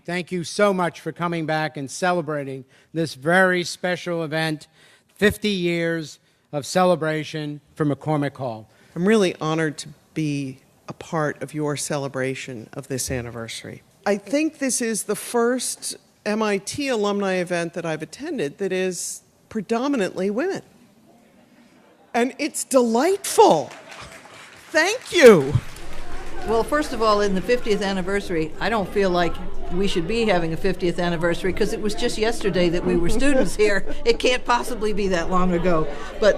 Thank you so much for coming back and celebrating this very special event, 50 years of celebration for McCormick Hall. I'm really honored to be a part of your celebration of this anniversary. I think this is the first MIT alumni event that I've attended that is predominantly women. And it's delightful. Thank you. Well, first of all, in the 50th anniversary, I don't feel like we should be having a 50th anniversary because it was just yesterday that we were students here. It can't possibly be that long ago. But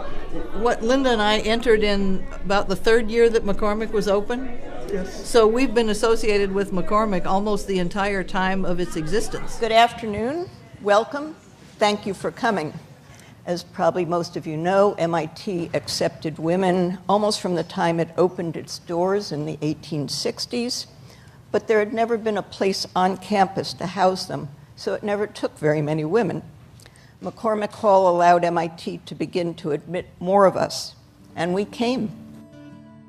what Linda and I entered in about the third year that McCormick was open. Yes. So we've been associated with McCormick almost the entire time of its existence. Good afternoon. Welcome. Thank you for coming. As probably most of you know, MIT accepted women almost from the time it opened its doors in the 1860s, but there had never been a place on campus to house them, so it never took very many women. McCormick Hall allowed MIT to begin to admit more of us, and we came.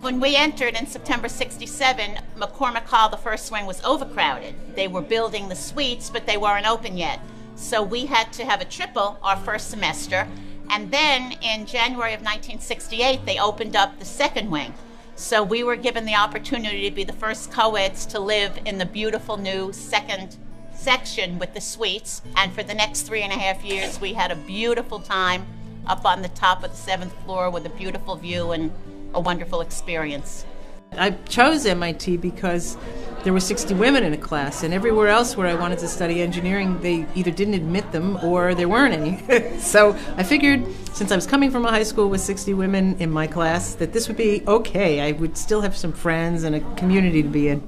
When we entered in September '67, McCormick Hall, the first wing, was overcrowded. They were building the suites, but they weren't open yet. So we had to have a triple our first semester. And then in January of 1968, they opened up the second wing. So we were given the opportunity to be the first co-eds to live in the beautiful new second section with the suites. And for the next 3.5 years, we had a beautiful time up on the top of the 7th floor with a beautiful view and a wonderful experience. I chose MIT because there were 60 women in a class, and everywhere else where I wanted to study engineering, they either didn't admit them or there weren't any. So I figured, since I was coming from a high school with 60 women in my class, that this would be okay. I would still have some friends and a community to be in.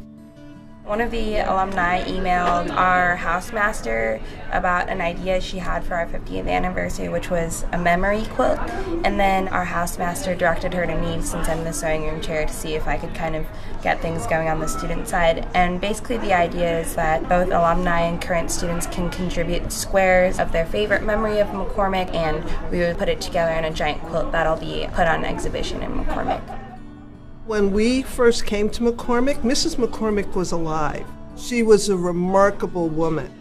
One of the alumni emailed our housemaster about an idea she had for our 50th anniversary, which was a memory quilt. And then our housemaster directed her to me, since I'm the sewing room chair, to see if I could kind of get things going on the student side. And basically the idea is that both alumni and current students can contribute squares of their favorite memory of McCormick, and we would put it together in a giant quilt that'll be put on exhibition in McCormick. When we first came to McCormick, Mrs. McCormick was alive. She was a remarkable woman.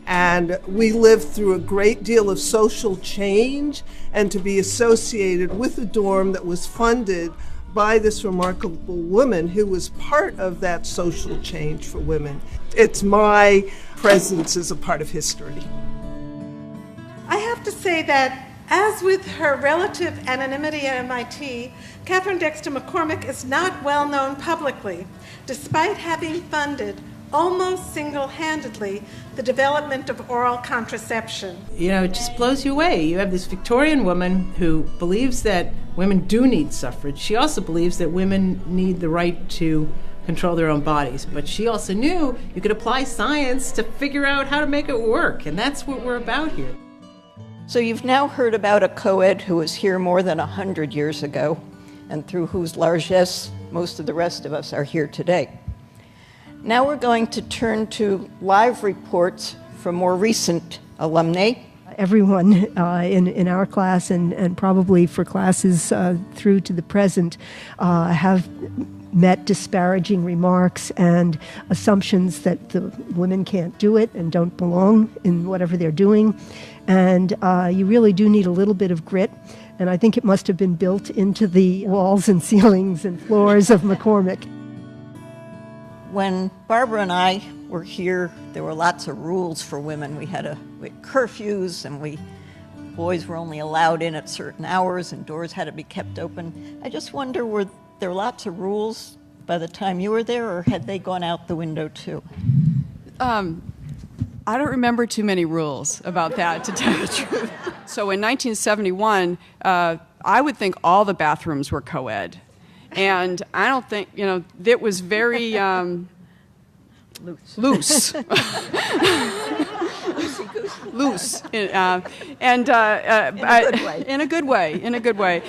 And we lived through a great deal of social change, and to be associated with a dorm that was funded by this remarkable woman who was part of that social change for women. It's my presence as a part of history. I have to say that, as with her relative anonymity at MIT, Catherine Dexter McCormick is not well known publicly, despite having funded almost single-handedly the development of oral contraception. You know, it just blows you away. You have this Victorian woman who believes that women do need suffrage. She also believes that women need the right to control their own bodies. But she also knew you could apply science to figure out how to make it work, and that's what we're about here. So you've now heard about a co-ed who was here more than 100 years ago, and through whose largesse most of the rest of us are here today. Now we're going to turn to live reports from more recent alumni. Everyone in our class and probably for classes through to the present have met disparaging remarks and assumptions that the women can't do it and don't belong in whatever they're doing. And you really do need a little bit of grit. And I think it must have been built into the walls and ceilings and floors of McCormick. When Barbara and I were here, there were lots of rules for women. We had curfews, and boys were only allowed in at certain hours, and doors had to be kept open. I just wonder, were there lots of rules by the time you were there, or had they gone out the window too? I don't remember too many rules about that, to tell you the truth. So in 1971, I would think all the bathrooms were co-ed. And I don't think, it was very loose. Loose. In a good way.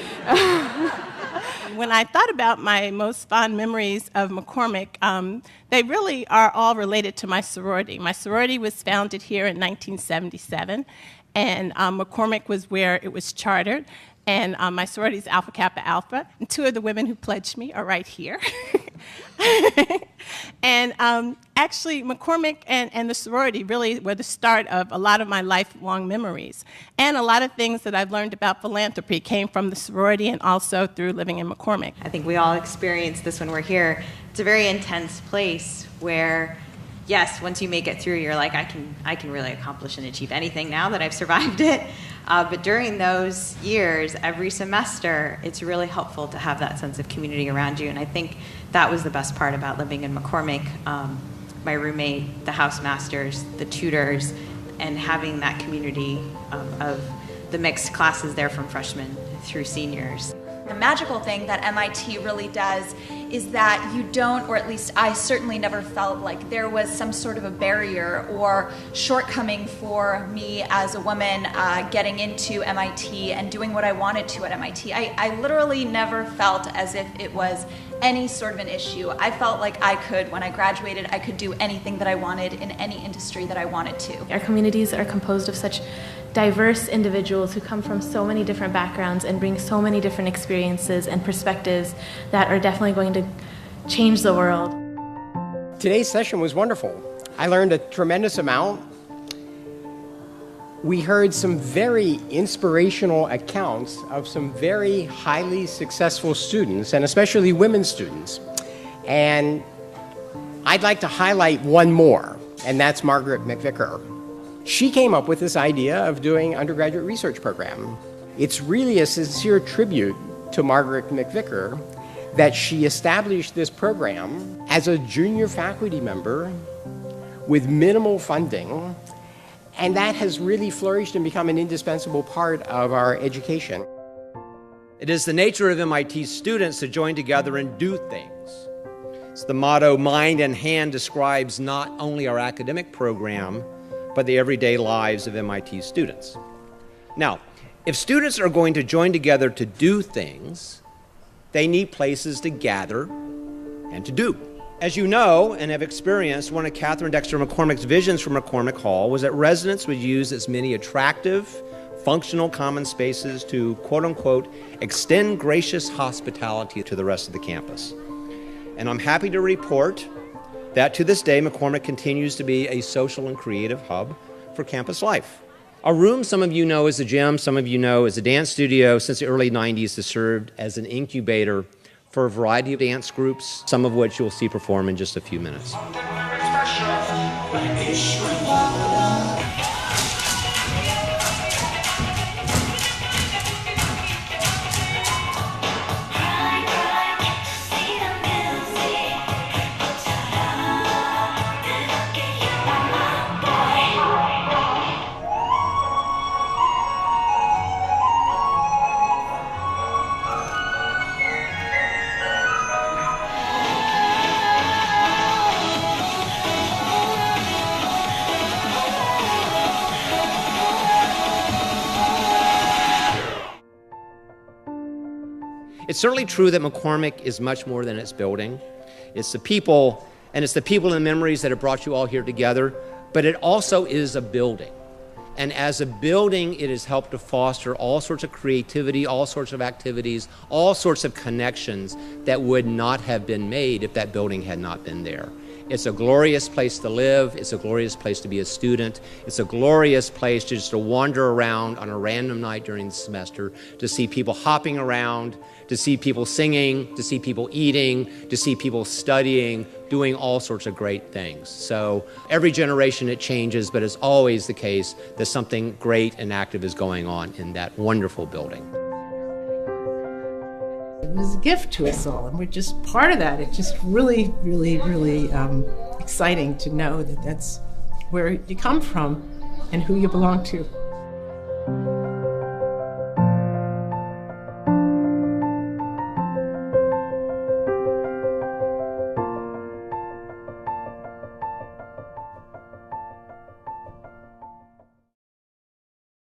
When I thought about my most fond memories of McCormick, they really are all related to my sorority. My sorority was founded here in 1977, and McCormick was where it was chartered. and my sorority is Alpha Kappa Alpha, and two of the women who pledged me are right here. And actually, McCormick and the sorority really were the start of a lot of my lifelong memories. And a lot of things that I've learned about philanthropy came from the sorority and also through living in McCormick. I think we all experience this when we're here. It's a very intense place where, yes, once you make it through, you're like, I can really accomplish and achieve anything now that I've survived it. But during those years, every semester, it's really helpful to have that sense of community around you. And I think that was the best part about living in McCormick. My roommate, the housemasters, the tutors, and having that community of the mixed classes there from freshmen through seniors. The magical thing that MIT really does is that you don't, or at least I certainly never felt like there was some sort of a barrier or shortcoming for me as a woman getting into MIT and doing what I wanted to at MIT. I literally never felt as if it was any sort of an issue. I felt like I could, when I graduated, I could do anything that I wanted in any industry that I wanted to. Our communities are composed of such diverse individuals who come from so many different backgrounds and bring so many different experiences and perspectives that are definitely going to change the world. Today's session was wonderful. I learned a tremendous amount. We heard some very inspirational accounts of some very highly successful students, and especially women students. And I'd like to highlight one more, and that's Margaret McVicker. She came up with this idea of doing an undergraduate research program. It's really a sincere tribute to Margaret McVicker that she established this program as a junior faculty member with minimal funding, and that has really flourished and become an indispensable part of our education. It is the nature of MIT students to join together and do things. It's the motto, Mind and Hand, describes not only our academic program, but the everyday lives of MIT students. Now, if students are going to join together to do things, they need places to gather and to do. As you know and have experienced, one of Catherine Dexter McCormick's visions for McCormick Hall was that residents would use its many attractive, functional common spaces to, quote-unquote, extend gracious hospitality to the rest of the campus. And I'm happy to report that to this day, McCormick continues to be a social and creative hub for campus life. Our room, some of you know, is the gym, some of you know, is a dance studio. Since the early 90s, has served as an incubator for a variety of dance groups, some of which you'll see perform in just a few minutes. It's certainly true that McCormick is much more than its building. It's the people, and it's the people and the memories that have brought you all here together, but it also is a building. And as a building, it has helped to foster all sorts of creativity, all sorts of activities, all sorts of connections that would not have been made if that building had not been there. It's a glorious place to live. It's a glorious place to be a student. It's a glorious place just to wander around on a random night during the semester, to see people hopping around, to see people singing, to see people eating, to see people studying, doing all sorts of great things. So every generation it changes, but it's always the case that something great and active is going on in that wonderful building. It was a gift to us all, and we're just part of that. It's just really, really, really exciting to know that that's where you come from and who you belong to.